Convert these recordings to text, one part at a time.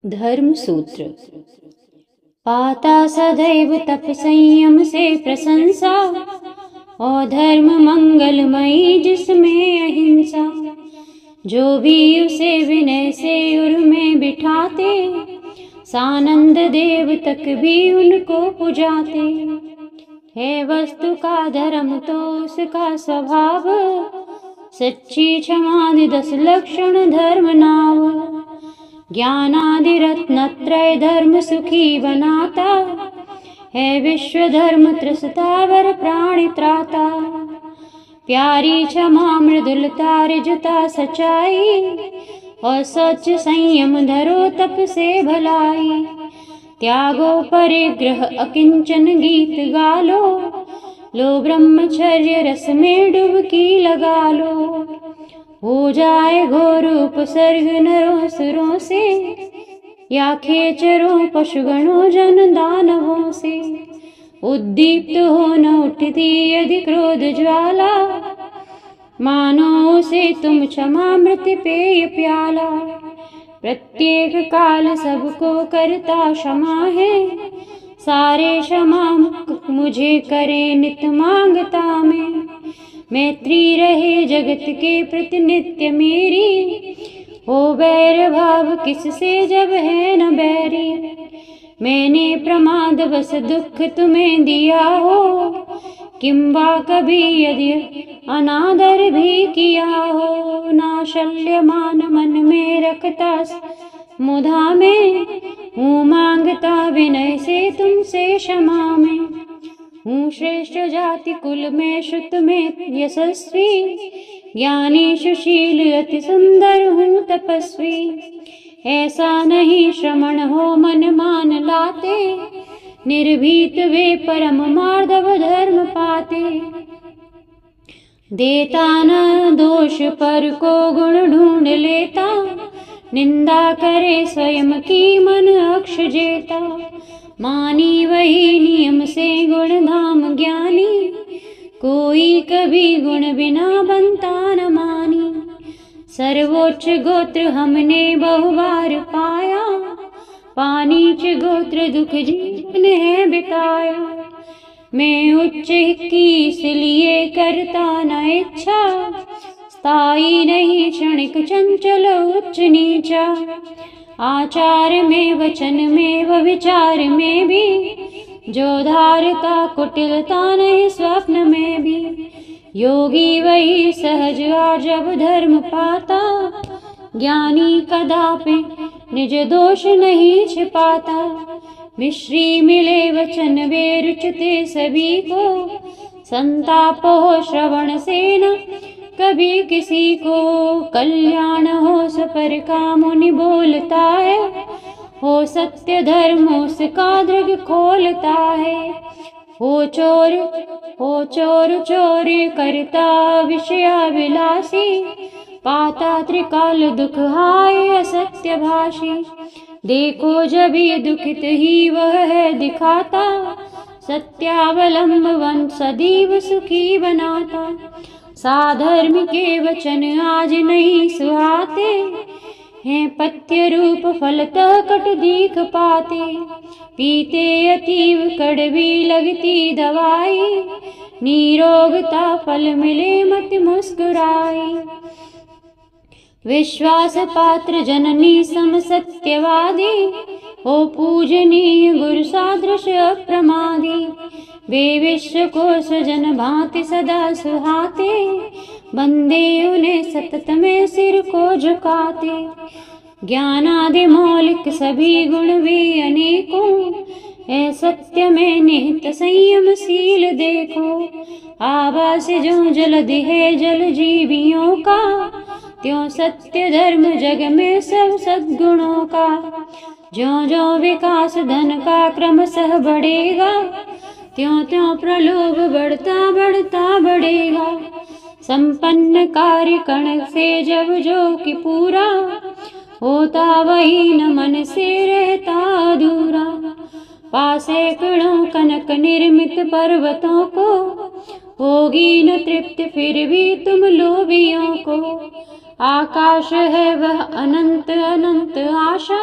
धर्म सूत्र। पाता सदैव तप संयम से प्रशंसा, और धर्म मंगलमयी जिसमें अहिंसा। जो भी उसे विनय से उर में बिठाते, सानंद देव तक भी उनको पुजाते। है वस्तु का धर्म तो उसका स्वभाव, सच्ची क्षमादि 10 लक्षण धर्म नाव। ज्ञानादि रत्नत्रय धर्म सुखी बनाता, है विश्व धर्म त्रसतावर प्राणि त्राता। प्यारी क्षमा मृदुलता रिजता सच्चाई, और सच संयम धरो तप से भलाई। त्यागो परिग्रह अकिंचन गीत गालो, लो ब्रह्मचर्य रस में डुबकी लगा लो। हो जाए घोर उपसर्ग नरों सुरों से, या खेचरों पशुगणों जन दानवों से। उद्दीप्त हो न उठती यदि क्रोध ज्वाला, मानो से तुम क्षमामृत पेय प्याला। प्रत्येक काल सबको करता क्षमा है, सारे क्षमा मुझे करे नित मांगता मैत्री रहे जगत के प्रति नित्य मेरी। हो बैर भाव किससे जब है न बैरी। मैंने प्रमाद बस दुख तुम्हें दिया हो, किंबा कभी यदि अनादर भी किया हो। ना शल्य मान मन में रखता मुधा में, हूँ मांगता विनय से तुमसे क्षमा में। हूँ श्रेष्ठ जाति कुल में श्रुत में यशस्वी, ज्ञानी सुशील अति सुंदर हूँ तपस्वी। ऐसा नहीं श्रमण हो मन मान लाते, निर्भीत वे परम मार्दव धर्म पाते। देता न दोष पर को गुण ढूंढ लेता, निंदा करे स्वयं की मन अक्ष जेता। मानी वही नियम से गुण धाम ज्ञानी, कोई कभी गुण बिना बनता न मानी। सर्वोच्च गोत्र हमने बहुबार पाया, पानीच गोत्र दुख जीवन है बिताया। मैं उच्च की इसलिए करता न इच्छा, स्थायी नहीं क्षणिक चंचल उच्च नीचा। आचार में वचन में व विचार में भी, जो धारता कुटिलता नहीं स्वप्न में भी। योगी वही सहज जब धर्म पाता, ज्ञानी कदापि निज दोष नहीं छिपाता। मिश्री मिले वचन वे रुचते सभी को, संताप हो श्रवण से न कभी किसी को। कल्याण हो सपर का मुनि बोलता है, हो सत्य धर्म उसका दृग खोलता है। हो चोर चोरी करता विषयाभिलाषी, पाता त्रिकाल दुख हाय असत्य भाषी। देखो जब ये दुखित ही वह है दिखाता, सत्यावलंबन सदैव सुखी बनाता। साधर्म के वचन आज नहीं सुहाते, हैं पथ्य रूप फलतः कट दीख पाते। पीते अतीव कड़वी लगती दवाई, निरोगता फल मिले मत मुस्कुराई। विश्वास पात्र जननी सम सत्यवादी, हो पूजनीय गुरु सादृश अप्रमादी। वे विश्व को स्वजन भांति सदा सुहाते, बंदे उन्हें सतत में सिर को झुकाते। ज्ञानादि मौलिक सभी गुण भी अनेकों, है सत्य में निहित संयमशील देखो। आवास जो जलधि है जल जीवियों का, त्यों सत्य धर्म जग में सब सद्गुणों का। ज्यों ज्यों विकास धन का क्रमशः बढ़ेगा, त्यों त्यों प्रलोभ बढ़ता बढ़ता बढ़ेगा। संपन्न कार्य कण से जब जो कि पूरा, होता वही न मन से रहता अधूरा। पासे कणों कनक निर्मित पर्वतों को, होगी न तृप्ति फिर भी तुम लोभियों को। आकाश है वह अनंत अनंत आशा,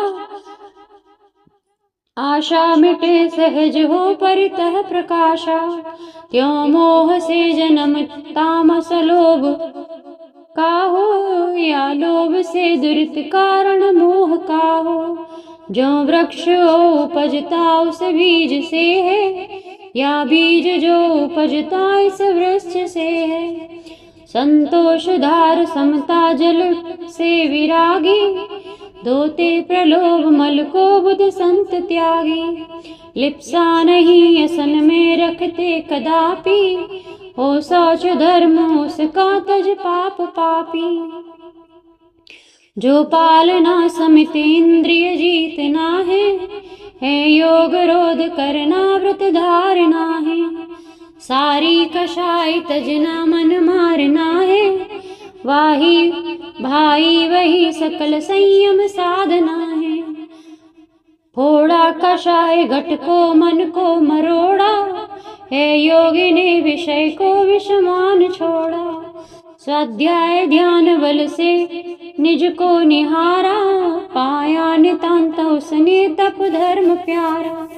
आशा मिटे सहज हो परितः प्रकाशा, त्यों मोह से जन्म तामस लोभ काहो, या लोभ से दुरित कारण मोह काहो। जो वृक्ष उपजता उस बीज से है, या बीज जो उपजता इस वृक्ष से है। संतोष धार समता जल से विरागी, धोते प्रलोभ मल को बुध संत त्यागी। लिप्सा नहीं असन में रखते कदापि, हो शौच धर्म उसका तज पाप पापी। जो पालना समित इंद्रिय जीतना है योग रोध करना व्रत धारना है। सारी कषाय तजना मन मारना है, वाही भाई वही सकल संयम साधना है। फोड़ा कषाय घट को मन को मरोड़ा, है योगी ने विषय को विषमान छोड़ा। स्वाध्याय ध्यान बल से निज को निहारा, पाया नितांत उसने तप धर्म प्यारा।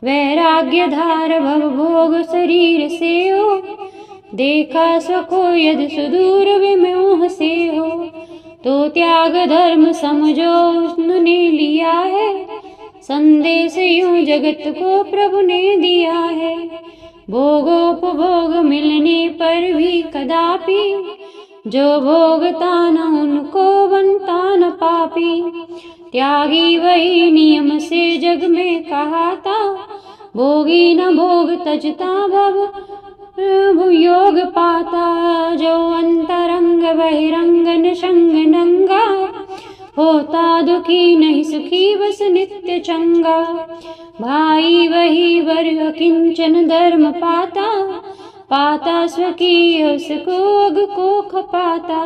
वैराग्य धार भव भोग शरीर से हो, देखा स्वको यदि सुदूर विमोह से हो। तो त्याग धर्म समझो उसने लिया है, संदेश यूं जगत को प्रभु ने दिया है। भोगोपभोग मिलने पर भी कदापि, जो भोगता न उनको बनता न पापी। त्यागी वही नियम से जग में कहा था, भोगी न भोग तजता भव योग पाता। जो अंतरंग बहिरंग निशंग नंगा, होता दुखी नहीं सुखी बस नित्य चंगा। भाई वही वर किंचन धर्म पाता, पाता स्वकीय उसको अग को खपाता।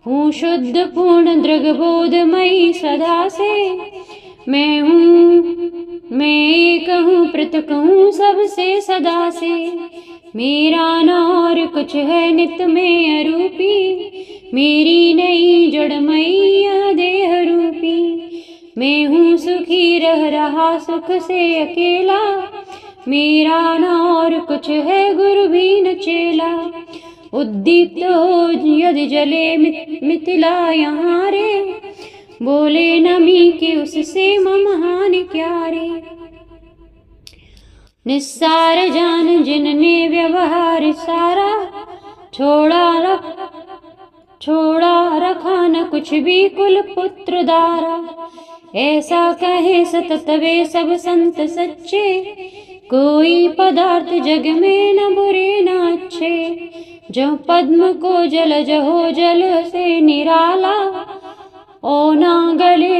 हूँ शुद्ध पूर्ण दृग बोधमयी सदा से, मैं एक हूँ पृथक हूँ सबसे सदा से। मेरा न और कुछ है नित में अरूपी, मेरी नई जड़मयी देह रूपी। मैं हूँ सुखी रह रहा सुख से अकेला, मेरा न और कुछ है गुरु भी न चेला। उद्दीप्त हो यदि जले मिथिला यहाँ रे, बोले नमी के उससे मम हानि क्या रे। निस्सार जान जिनने व्यवहार सारा, छोड़ा रखा न कुछ भी कुल पुत्र दारा। ऐसा कहे सतत वे सब संत सच्चे, कोई पदार्थ जग में न बुरे न अच्छे। जो पद्म को जलज हो जल से निराला, ओ ना गले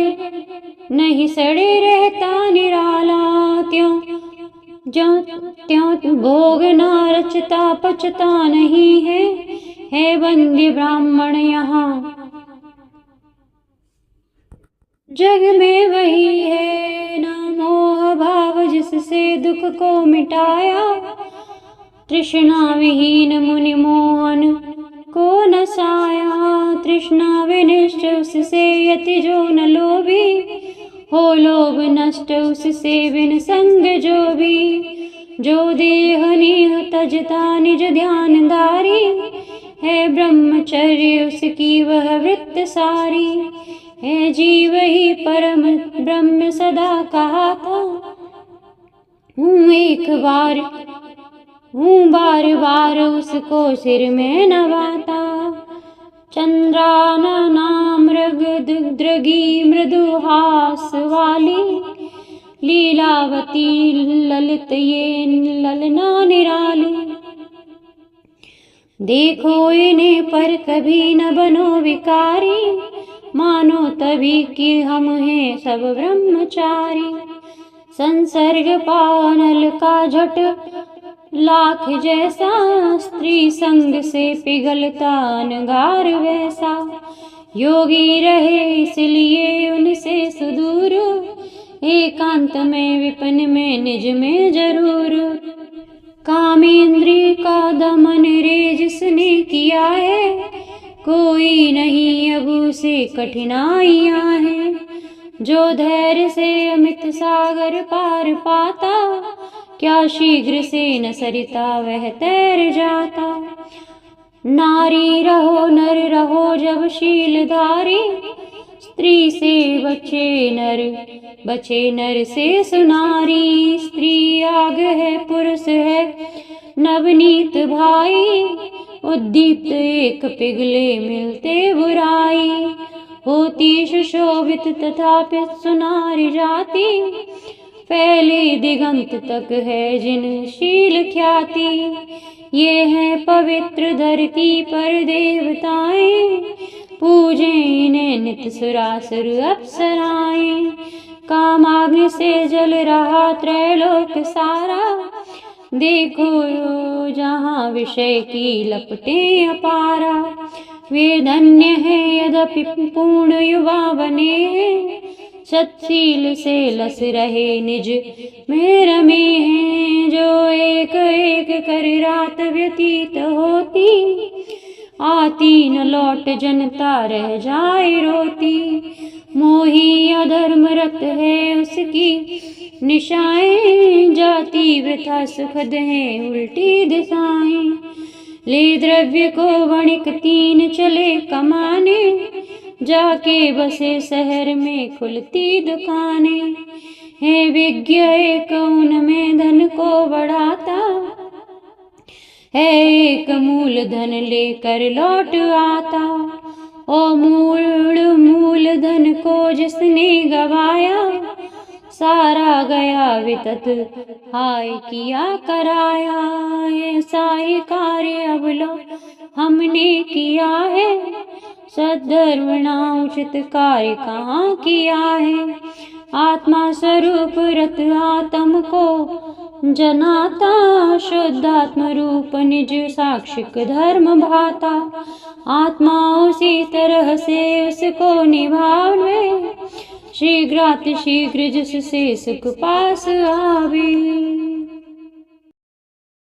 नहीं सड़े रहता निराला। त्यों भोग ना रचता पचता नहीं है बंदी ब्राह्मण यहाँ। जग में वही है ना मोह भाव जिससे दुख को मिटाया। तृष्णा विहीन मुनि मोहन को नसाया, तृष्णा विनिष्ट उससे यति जो न लोभी, हो लोभ नष्ट उससे बिन संग जो भी। जो देह नेह तजता निज ध्यानधारी, है ब्रह्मचर्य उसकी वह वृत्त सारी। है जीव ही परम ब्रह्म सदा कहा था, हूँ बार बार उसको सिर में नवाता। चंद्रानना मृग दृगी मृदुहास वाली, लीलावती ललित ये ललना निराली। देखो इन्हें पर कभी न बनो विकारी, मानो तभी कि हम हैं सब ब्रह्मचारी। संसर्ग पानल का झट लाख जैसा, स्त्री संग से पिघलता अंगार वैसा। योगी रहे इसलिए उनसे सुदूर, एकांत में विपिन में निज में जरूर। कामेंद्रिय का दमन रे जिसने किया है, कोई नहीं अब उसे कठिनाइयां हैं। जो धैर्य से अमित सागर पार पाता, क्या शीघ्र से न सरिता वह तैर जाता। नारी रहो नर रहो जब शीलधारी, स्त्री से बचे नर से सुनारी। स्त्री आग है पुरुष है नवनीत भाई, उद्दीप्त एक पिघले मिलते बुराई। होती सुशोभित तथापि सुनारी जाति, फैले दिगंत तक है जिन शील ख्याति। ये है पवित्र धरती पर देवताएं, पूजे इन्हें नित सुरासुर अप्सराएं। कामाग्नि से जल रहा त्रैलोक सारा, देखो जहाँ विषय की लपटें अपारा। वे धन्य है यद्यपि पूर्ण युवा बने हैं, सत्शील से लस रहे निज में रमे हैं। जो एक एक कर रात व्यतीत होती, आती न लौट जनता रह जाए रोती। मोही अधर्म रत है उसकी निशाएं, जाति वृथा सुखद हैं उल्टी दिशाएं। ले द्रव्य को वणिक तीन चले कमाने, जाके बसे शहर में खुलती दुकानें। है विज्ञ एक उनमें धन को बढ़ाता, है एक मूल धन लेकर लौट आता। ओ मूल धन को जिसने गवाया, सारा गया वितत हाय किया कराया। ऐसा ही कार्य अब लो हमने किया है, सद्धर्मणा उचित कार्य कहाँ किया है। आत्मा स्वरूप रत आत्म को जनाता, शुद्धात्म रूप निज साक्षिक धर्म भाता। आत्मा उसी तरह से उसको निभावे, शीघ्रातिशीघ्र जिससे सुख पास आवे।